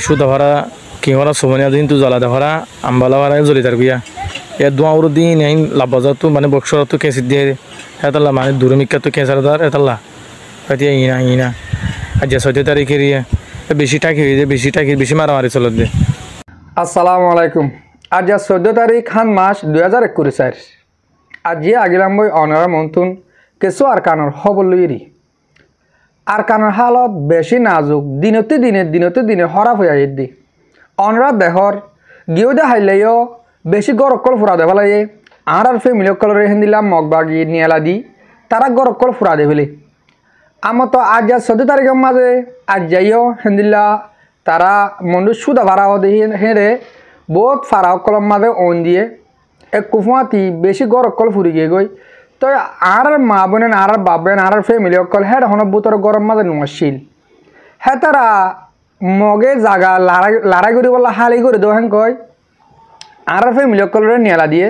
সুদা ভাড়া কি হরা সোমানিয়া দিন তু জ্বালা দেওয়া আম্বালা ভাড়া জ্বলি তার বিয়া এ দোয়ার দিন এই লাভবাজার তো মানে বক্সর তো কেসি দিয়ে হেতাল্লা মানে দূরমিকা তো কেসার দার হেতাল্লা হয়তো ইনা আর যে 6 তারিখের বেশি টাকি হয়ে যায় বেশি মারামারি চলত দে। আসসালামু আলাইকুম। আজ 14 তারিখ খান মাস 2021 আজি আগিলাম বই অনারা মন্তুন কিছু আর কানর খবর লইরি আর কানর হালত বেশি নাজুক দিনতে দিনে হরাপ হয়ে দি অনরা দেহর গিয়েও দে হাইলেও বেশি গরকল ফুরা দেবা লাগে আর ফ্যামিলি কলরে হেন্দিলাম মগবাগি নিয়ালা দি তারা গরকল ফুরা দে ফেলে আমার তো আজ 14 তারিখের মাঝে আজ যাইও হেন্দিল্লা তারা মন্ডু সুদা ভাড়া দেখি হেঁড়ে বহুত ফাড়া কলম মাঝে অন দিয়ে এক কুফুয়াতি বেশি গরকল ফুরি গিয়ে গই তো আর মা বোনেন আর বাপ বোন আর ফ্যামিলি অকল হেড হন বুতর গরম মাঝে নছিল হে তারা মগে জাগা লড়াই করি বলা হালি করে দেওয়া কয় আর ফ্যামিলি অকলরে নিয়ালা দিয়ে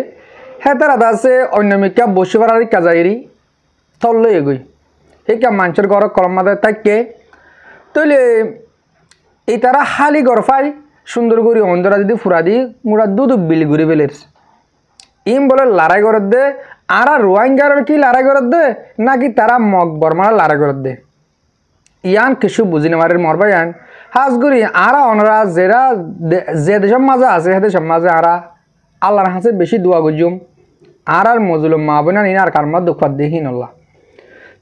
হে তারা দাসে অন্য মিকা বসে পাড়ার কাজাইরি থল লই গই এই কা মানুষের ঘর কলম মাঝে তাকে তৈলে এই তারা হালি গড় পাই সুন্দর করে অন্ধরা যদি ফুরা দি মুরা দুধ বিলি ঘুরে ফেলের ইম বলে লড়াই করে দে আর রোহিঙ্গার কি লড়াই করে দে নাকি তারা মগ বর্মার লড়াই করে দে ইয়ান কিছু বুঝি না মারের মরবা ইয়ান হাজগুড়ি আরা অনরা যেরা যে দেশের মাঝে আছে সে দেশের মাঝে আরা আল্লাহর হাসে বেশি দোয়া গুজুম আর মজুলুম মা বোনা নিন আর কারমার দুঃখ দেখি নল্লা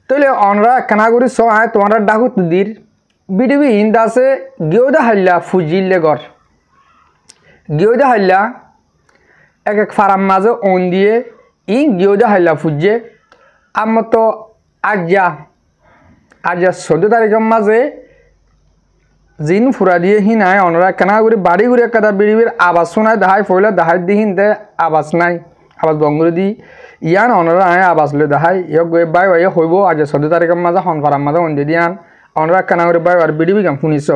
তৈলে অনরা কানাগুড়ি সো আয় তোমার ডাকুত দির বিডিবি হিন্দা আছে গিয়েদা হাল্লা ফুজিলে গড় গিয়েদা হাল্লা এক ফারাম মাঝে অন দিয়ে গিয়েদা হাল্লা ফুজে আমার তো আজ 14 তারিখের মাঝে জিন ফুরা দিয়ে হি নাই অনরা কানাগুড়ি বাড়ি ঘুরে কাদা বিডিবির আবাস শোনায় দাহাই ফইলে দাহাই দিহিন দে আবাস নাই আবাস বঙ্গুরি দি ইয়ান অনরা আয় আবাস লে দাহাই ইয়ক গই বাই বাই হইব আজ 14 তারিখের মাঝে হন ফারাম মাঝে অন দিয়ে দিয়ান অনরা কানাগুড়ি বাই আর বিডিবি গাম শুনিছ।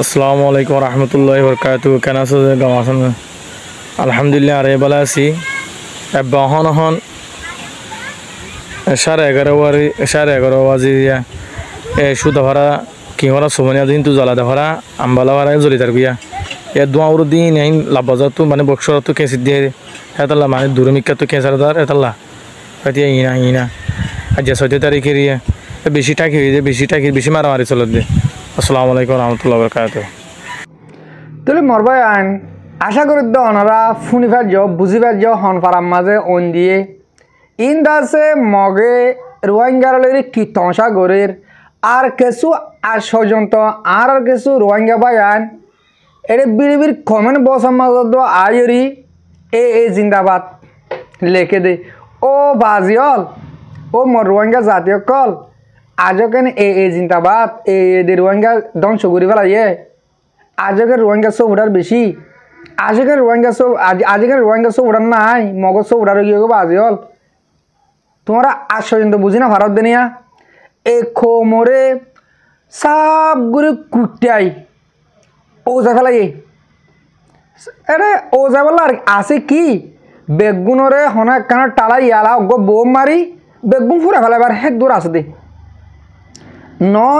আসসালামু আলাইকুম রহমতুল্লাহি বরকাতুহু কেন আছো গাম আছেন আলহামদুলিল্লাহ আরে ভালো আছি এবা হন 11:30 বাজে সুদা ভাড়া কি হরা সোমানিয়া দিন তু জ্বালা দেওয়া আম্বালা ভাড়া জ্বলি তার বিয়া এ দোয়ার দিন এই লাভবাজার তো মানে বক্সর তো কেসি দিয়ে হেতাল্লা মানে দূরমিকা তো কেসার দার হেতাল্লা হয়তো ইনা আর যে 6 তারিখের বেশি টাকি হয়ে যায় বেশি মারামারি চলত দে। আসসালামু আলাইকুম রহমতুল্লাহ বরকাতুহু। তাহলে মরবাই আইন আশা করি দ অনারা শুনিবার যাও বুঝিবার যাও হন ফারাম মাঝে অন দিয়ে ইন দাসে মগে রোহিঙ্গার কি তংসা গরের আর কিছু আজ পর্যন্ত আর কিছু রোহিঙ্গা বাই আইন এটা বিড়িবির কমেন্ট বসার মাঝে আয়রি এ জিন্দাবাদ লেখে দে ও বাজিয়ল ও মর রোহিঙ্গা জাতীয় কল আজও কেন এ জিন্দাবাদ এ রোহিঙ্গা ধ্বংস করি ফেলাইয়ে আজকে রোহিঙ্গা সব উঠার বেশি আজকে রোহিঙ্গা সব উঠার নাই মগজ সব উঠার গিয়ে বাজিয়ল তোমরা আজ পর্যন্ত বুঝি না ভারত দুনিয়া এ খোমরে সব গুলো কুটাই ওজা ফেলাই এরে ওজা বলা আর আছে কি বেগুনরে হনা কানা টালাই ইয়ালা বোম মারি বেগুন ফুরা ফেলাইবার হেক দূর আছে দে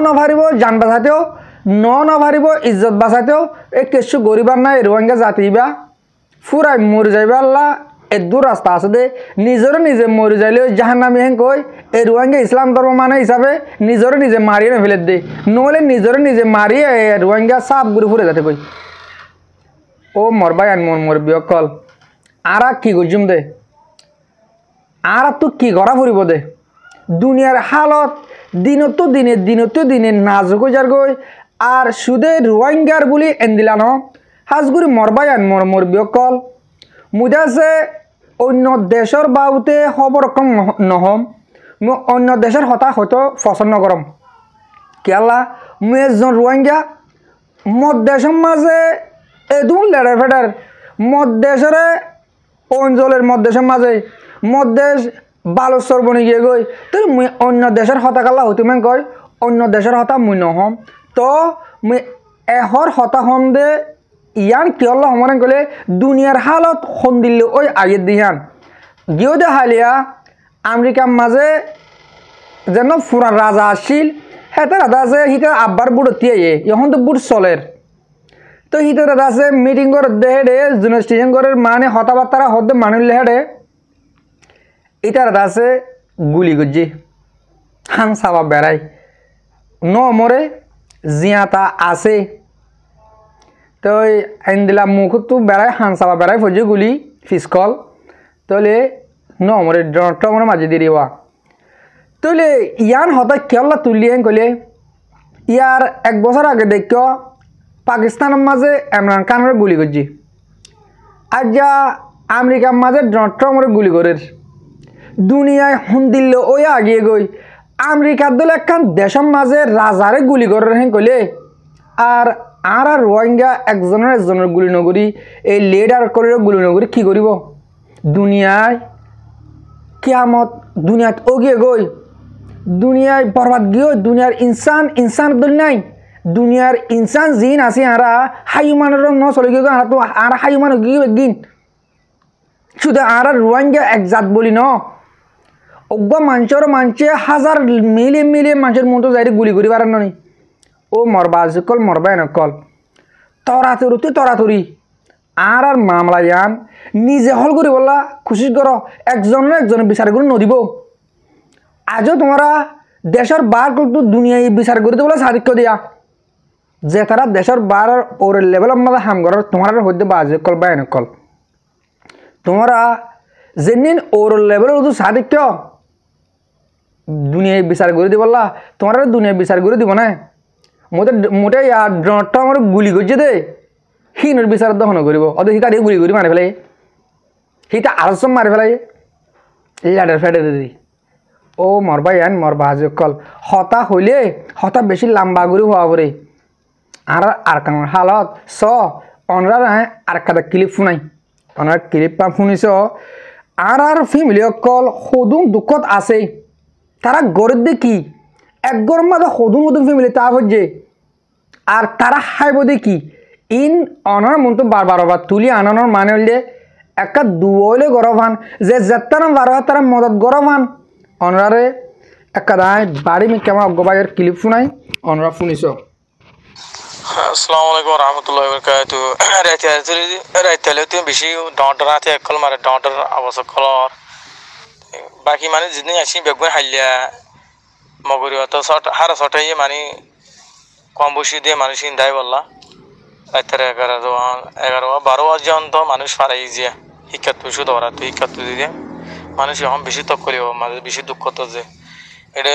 নভারিব যান বাঁচাতেও নভারিব ইজ্জত বাঁচাতেও এই কিছু গরিবার নাই রোহিঙ্গা জাতিবা ফুরাই মরে যাইবা আল্লাহ দূর রাস্তা আছে দে নিজে মরে যাইলে জাহান্নামী হেন কই এই রোহিঙ্গা ইসলাম ধর্ম মানে হিসাবে নিজে মারিয়ে ফেলে দে নহলে নিজে মারিয়ে রোহিঙ্গা সাপ ঘুরে ফুরে যাতে কই ও মরবাই আন মর বিয়কল আর কি গুজুম দে আর তো কি করা ফুরিব দে দুনিয়ার হালত দিনত দিনে নাজুক যার গই আর সুদে রোহিঙ্গার বলি এন্দিলানো হাজগুড়ি মরবাই আন মর বিয়কল মুদাসে অন্য দেশের বাবুতে খবর রকম নহম মু অন্য দেশের হতা হয়তো পছন্দ করম কেলা মু একজন রোহিঙ্গা মদ দেশের মাঝে এদুন লেড়ে ফেডার মদ দেশের অঞ্চলের মদ দেশের মাঝে মদ দেশ বালস্বর বনি গিয়ে গই তো মুই অন্য দেশের হতা কালা হইতে মেন কয় অন্য দেশের হতা মুই নহম তো মুই এহর হতা হম দে ইয়ান কি হল হমরেন কলে দুনিয়ার হালত হন দিল্লি ওই আগের দিহান গিয়েও দে হালিয়া আমেরিকার মাঝে যেন ফুরান রাজা আসছিল হেতে রাধা আছে হিতে আব্বার বুট তিয়াইয়ে এখন তো বুট চলের তো হিতে রাধা আছে মিটিং করে দেহে জুনেস্টিজেন করে মানে হতাবার্তারা হতে মানুষ হেডে এটা রাধা আছে গুলি গুজি হান সাবা বেড়াই ন মরে জিয়াতা আছে তো আইন দিলা মুখ তো বেড়াই হান সাবা বেড়াই ফজি গুলি ফিসকল তাহলে ন মরে ডর মাঝে দিবা তাহলে ইয়ান হতা কেলা তুলিয়ে কলে ইয়ার 1 বছর আগে দেখ পাকিস্তানের মাঝে ইমরান খানের গুলি করছি আর যা আমেরিকার মাঝে ডোনাল্ড ট্রাম্পের গুলি করে দুনিয়ায় হুন্দিল্ল ওই আগিয়ে গই আমেরিকার দল একখান দেশের মাঝে রাজারে গুলি করে কলে আর রোহিঙ্গা একজনের গুলি নগরী এই লিডার করে গুলি নগরী কি করিব দুনিয়ায় কিয়ামত দুনিয়াত ওগিয়ে গই দুনিয়ায় বরবাদ গিয়ে দুনিয়ার ইনসান দল নাই দুনিয়ার ইনসান জিন আছে আরা হাইমানের ন চলে গিয়ে আরা তো আর হাইমান গিয়ে গিন শুধু আরা রোহিঙ্গা এক জাত বলি ন অজ্ঞ মানুষে হাজার মিলিয়ে মানুষের মতো যাই গুলি করি পারেন নি ও মরবা কল মরবা এনকল তরাতরি আর মামলা ইয়ান নিজে হল করি বললা খুশি করো একজনের বিচার করে নদিব আজও তোমরা দেশের বার কিন্তু দুনিয়ায় বিচার করে বলে সাদিক্য দিয়া যে তারা দেশের বার ওর লেভেল আমাদের হাম করার তোমার হইতে বাজে কল বা এনকল তোমরা যেদিন ওর লেভেলের শুধু সাদিক্য দুনিয়ায় বিচার করে দিবলা তোমার দুনিয়ায় বিচার করে দিব না মোটে ড্রটা আমার গুলি করছে দে হিনের বিচার দহন করিব অত হিতা গুলি করি মারি ফেলাই হিতা আরো সব মারি ফেলাই লাডার ফেটে দি ও মরবা ইয়ান মরবা কল হতা হইলে হতা বেশি লম্বা করে হওয়া পরে আর কারণ হালত অনরা আর কাদা ক্লিপ শুনাই অনার ক্লিপ পা শুনিছ আর ফ্যামিলি অকল সদুম দুঃখত আছে তারা গরিব দেখি এক গরম মাঝে সদুম ফ্যামিলি তা হচ্ছে আর তারা হাইব দেখি ইন অনার মতো বারবার তুলি আনানোর মানে হইলে একটা দুলে গরম হান যে যেতারা বারো তারা মদত গরম হান অনরারে একটা দায় বাড়ি মি কেমন অজ্ঞবাগের ক্লিপ শুনাই অনরা শুনিছ আসসালামু আলাইকুম রহমতুল্লাহ বরকাতু রাইতালে তুমি বেশি ডর আছে একল মারে ডর আবশ্যক কলর বাকি মানে যেদিন আসি বেগুন হাইলিয়া মগরি অত শট হারা শটাই মানে কম বসি দিয়ে মানুষ ইন্দাই বললা রাইতারে 11-12 পর্যন্ত মানুষ ফারাই যে শিক্ষাত পয়সা ধরা তো শিক্ষাত দিয়ে মানুষ এখন বেশি তক করিব মাঝে বেশি দুঃখ তো যে এটা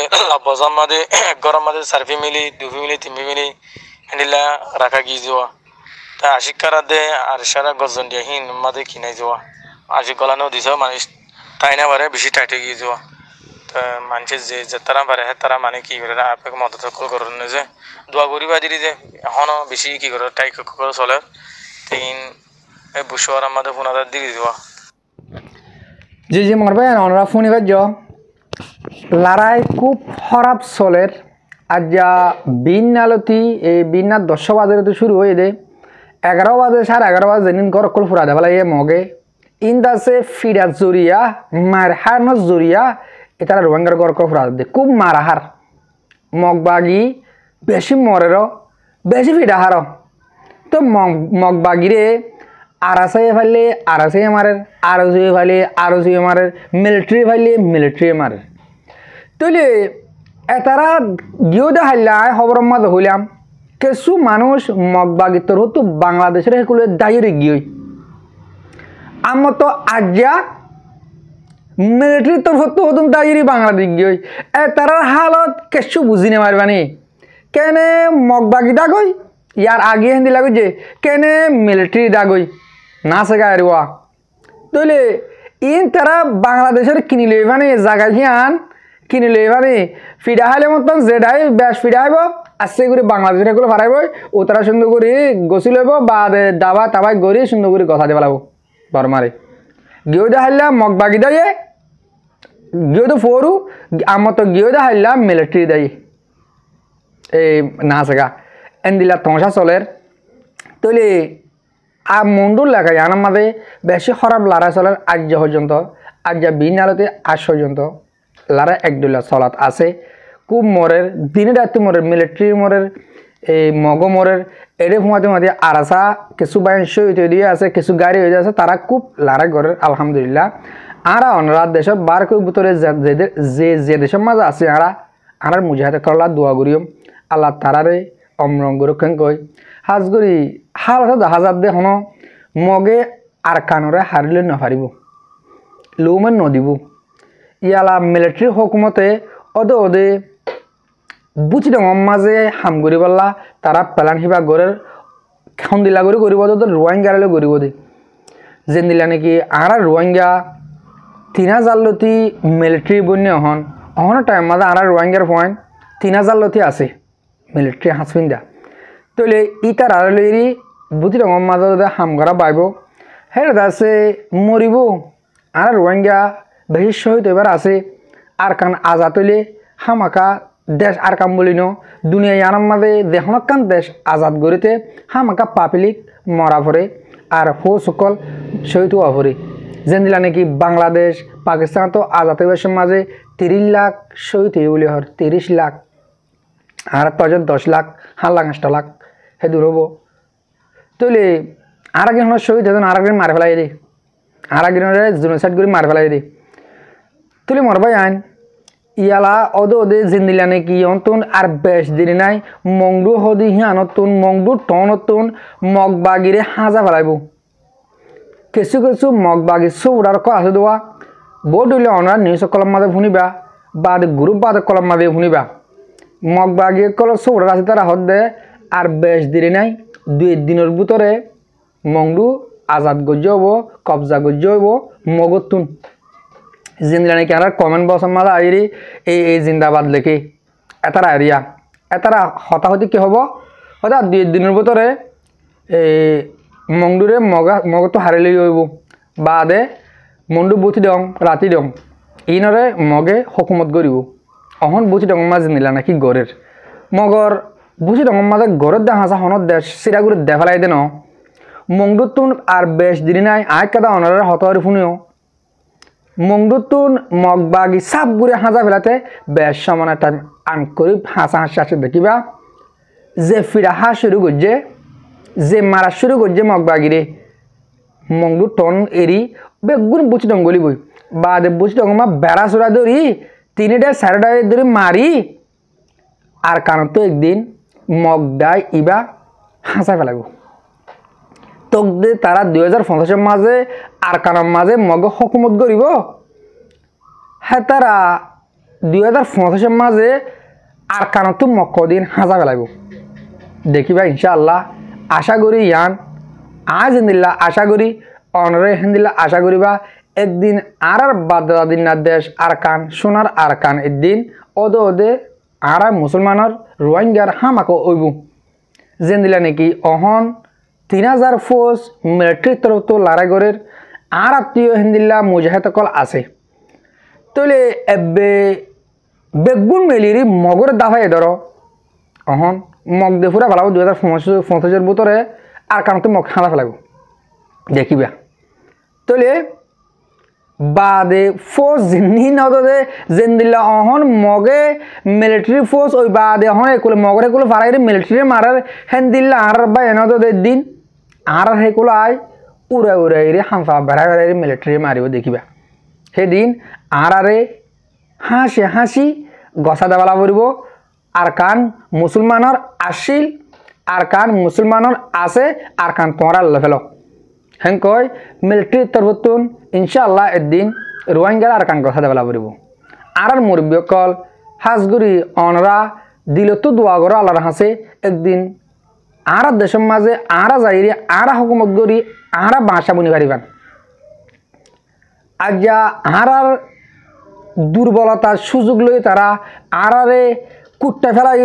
বজার মাঝে এক গরম মাঝে 4 ফ্যামিলি 2 ফ্যামিলি 3 ফ্যামিলি হ্যান্ডিলা রাখা গিয়ে যাওয়া তা আশিকারা দে আর সারা গজন দিয়ে হিন মাঝে কিনাই যাওয়া আজি গলানো দিছ মানুষ তাই না পারে বেশি টাইটে গিয়ে যাওয়া তা মানুষের যে তারা পারে তারা মানে কি করে আপনাকে মদত সকল করেন যে দোয়া করি বাজিরি যে এখনও বেশি কি করে টাইট করে চলে তিন এই বুসোয়ার আমাদের ফোনাদার দিয়ে যাওয়া জি মরবে অনরা ফোন এবার লড়াই খুব খারাপ চলের আজ যা বিনালতি এই বিনা 10 বাজে তো শুরু হয়ে দে 11 বাজে 11:30 বাজে যেদিন ঘর কল ফুরা দেওয়া লাগে মগে ইন্দাসে ফিরা জরিয়া মারহার জরিয়া এটা রোহিঙ্গার ঘর কল ফুরা দে খুব মারাহার মগবাগি বেশি মরের বেশি ফিরা হার তো মগবাগিরে আরাসে ফাইলে আরাসে মারে আরসে ফাইলে আরসে মারে মিলিটারি ফাইলে মিলিটারি মারে তাহলে এতারা গিয়েও দেখাইলা খবর মাঝে হইলাম কিছু মানুষ মগবাগিতর হতো বাংলাদেশের সেগুলো দায়ী গিয়ে আমার তো আজ্ঞা মিলিটারি তোর হতো হতুন দায়ী বাংলাদেশ গিয়ে এতারার হালত কিছু বুঝি নে মারবানি কেনে মগবাগি দাগই ইয়ার আগে হিন্দি লাগো যে কেনে মিলিটারি দাগই না শেখা আরওয়া তাহলে ইন তারা বাংলাদেশের কিনি লইবানি জায়গা হিয়ান কিনি লইবানি ফিডা হাইলে মতন যেটাই বেশ ফিডা হাইব আস্তে করে বাংলাদেশের এগুলো ফারাইব ও তারা সুন্দর করে গছি লইব বা দাবা তাবাই গড়ি সুন্দর করে গছা দিয়ে পেলাব বরমারে গিয়েও দেখাইলাম মগবাগি দাইয়ে গিয়েও তো ফোরু আমার তো গিয়েও দেখাইলাম মিলিটারি দায়ী এই না শেখা এন দিলা তমসা চলের তাহলে আর মন্ডুর লেখা জানার মাঝে বেশি খারাপ লড়াই চলার আজ পর্যন্ত আজ বিন আলোতে আজ পর্যন্ত লড়াই একদুল্লা চলাত আছে খুব মরের দিনে রাতে মরের মিলিটারি মরের এই মগ মরের এরে ফুমাতে মাঝে আরাসা কিছু বাইন শহীদ হয়ে দিয়ে আছে কিছু গাড়ি হয়ে আছে তারা খুব লড়াই করে আলহামদুলিল্লাহ আরা অনরাত দেশের বার কই ভিতরে যে দেশের মাঝে আছে আরার মুজাহিদ করলা দোয়া করিও আল্লাহ তারারে অমরঙ্গ রক্ষণ কই হাজগরি হালত হাজার দে হন মগে আর কানরে হারিলে নহারিব লৌমেন নদিব ইয়ালা মিলিটারি হকুমতে ওদে বুঝি দং মাঝে হাম করি পাল্লা তারা প্লান হিবা গড়ের খন্দিলা করে করিব তো রোহিঙ্গারে করিব দে যেন দিলা নাকি আরা রোহিঙ্গা 3000 লতি মিলিটারি বন্য অহন টাইম মাঝে আরা রোহিঙ্গার পয়েন্ট 3000 লতি আছে মিলিটারি হাসপিন্দা তলে ইটার আর লইরি বুঝি দং মাঝে হাম করা পাইব হের দাসে মরিব আর রোহিঙ্গা বেশি শহীদ এবার আছে আর কান আজাদ হইলে হামাকা দেশ আর কাম বলি ন দুনিয়া ইয়ার মাঝে দেহন কান দেশ আজাদ গড়িতে হামাকা পাবলিক মরা পড়ে আর হো সকল শহীদ হওয়া পড়ে যেন দিলা নাকি বাংলাদেশ পাকিস্তান তো আজাদ হইবার মাঝে 30 লাখ শহীদ হয়ে বলি হর 30 লাখ আর তজন 10 লাখ 7 লাখ 8 লাখ হে দূর হবো তলে আর একজন শহীদ হন আর একজন মারে ফেলাই দে আর একজনের জেনোসাইড করে মারে ফেলাই দে তুলে মরবাই আইন ইয়ালা ওদে জিন্দিলা নাকি অন্তন আর বেশ দিন নাই মংডু হদি হিয়ানতুন মংডু টনতুন মগবাগিরে হাজা ফেলাইব কিছু কিছু মগবাগি সৌরার ক আছে দেওয়া বোর্ড হইলে অনার নিউজ কলম মাঝে শুনিবা বা গ্রুপ বাদে কলম মাঝে শুনিবা মগবাগি কল সৌরার আছে তারা হদ দে আর বেশ দিন নাই 2 দিনের ভিতরে মংডু আজাদ গজ্য হব কবজা গজ্য হব মগতুন জিন্দিলা নাকি আর কমেন্ট বক্স মাঝে আইরি এই জিন্দাবাদ লেখি এতারা এরিয়া এতারা হতাহতি কি হব হঠাৎ 2 দিনের ভিতরে এই মংডুরে মগতো হারিলে হইব বাদে মংডু বুথি দং রাতি দং ইনরে মগে হকুমত গরিব অহন বুথি দং মা জিন্দিলা নাকি গড়ের মগর বুঝি দং মাঝে গড়ের দে হাসা হনত দেশ সিরাগুড়ি দেফালাই দেন মংডুতুন আর বেশ দিন নাই আয় কাদা অনারে হতহারি শুনিও মংডুতুন মগবাগি সাপ গুড়ে হাঁজা ফেলাতে বেশ সমান টাইম আন করে হাসা হাসি আসে দেখিবা যে ফিরা হা শুরু করছে যে মারা শুরু করছে মগবাগিরে মংডু টন এরি বেগুন বুচি ডঙ্গলি বই বাদে বুচি ডঙ্গমা বেড়া চোরা ধরি 3টা 4টা ধরে মারি আর কারণ তো একদিন মগদাই ইবা হাসা ফেলাব তোক দে তারা 2050 মাঝে আর কারণ মাঝে মগ হকুমত করিব হ্যাঁ তারা 2050 মাঝে আর কারণ তো মকদিন হাসা ফেলাব দেখিবা ইনশাআল্লাহ আশা করি ইয়ান আজ হিন্দিল্লা আশা করি অনরে হিন্দিল্লা আশা করিবা একদিন আর বাদাদিন না দেশ আর কান সোনার আর কান একদিন ওদে আর মুসলমানের রোহিঙ্গার হামাকো ওইব যেন দিলা নাকি অহন 3000 ফোর্স মিলিটারি তরফ তো লড়াইগড়ের আর আত্মীয় হিন্দিল্লা মুজাহিদ কল আছে তলে এবে বেগুন মেলিরি মগর দাফাই ধর অহন মগ দে ফুরা ফেলাব 2050 ভিতরে আর কারণতে মগ খানা ফেলাব দেখিবা তলে বাদে ফোর্স জিনি নদে যেন দিলা অহন মগে মিলিটারি ফোর্স ওই বাদে অহন একুলে মগরে কুলে ফারাইরে মিলিটারি মারার হেন দিল্লা আর বা এনদে দিন আর হেকুলো আয় উড়াইরে হামফা বেড়াই মিলিটারি মারিব দেখিবা সেদিন আরে হাসি হাসি গছা দেওয়ালা পড়ব আর কান মুসলমানের আসিল আর কান মুসলমানের আছে আর কান তোমার আল্লাহ ফেল হেন কয় মিলিটারি তরফতুন ইনশাআল্লাহ একদিন রোহিঙ্গার আর কান গছা দেওয়ালা পড়ব আর মুরব্বী কল হাজগুড়ি অনরা দিল তো দোয়া করো আল্লাহর হাসে একদিন আর দেশের মাঝে আর যাইরে আর হকুমত করি আর বাসা বুনি পারিবান আজ্ঞা আর দুর্বলতার সুযোগ লই তারা আরে কুট্টা ফেলাই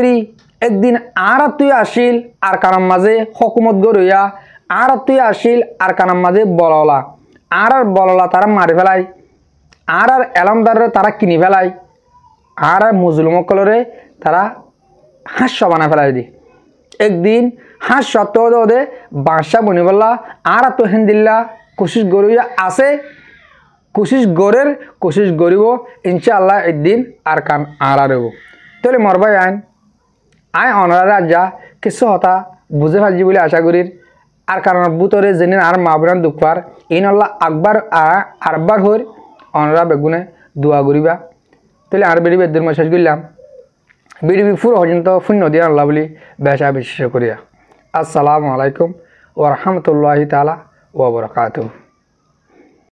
একদিন আর তুই আসিল আর কানার মাঝে হকুমত গড়িয়া আর তুই আসিল আর কানার মাঝে বললা আর বললা তারা মারি ফেলাই আর এলামদারে তারা কিনি ফেলাই আর মুসলিমকলরে তারা হাস্য বানা ফেলাই দি একদিন হাঁস সত্ত্বেও ওদের বাসা বনি বললা আর তো হিন্দিল্লা কোশিশ গড়িয়া আছে কোশিশ গড়ের কোশিশ গড়িব ইনশাআল্লাহ একদিন আর কান আর তাহলে মরবাই আইন অনারা রাজা কিছু হতা বুঝে ফালছি বলে আশা করি আর কারণ বুতরে জেনে আর মা বোন দুঃখার এই নল্লা আকবার আরবার হর অনারা বেগুনে দোয়া করিবা তাহলে আর বেড়ি বেদের মেসেজ করলাম বিড়ি ফুর পর্যন্ত শূন্য দিয়ে আল্লাহ বলি বেশা বিশ্বাস করিয়া আসসালামু আলাইকুম ওয়া রাহমাতুল্লাহি তাআলা ওয়া বারাকাতুহু।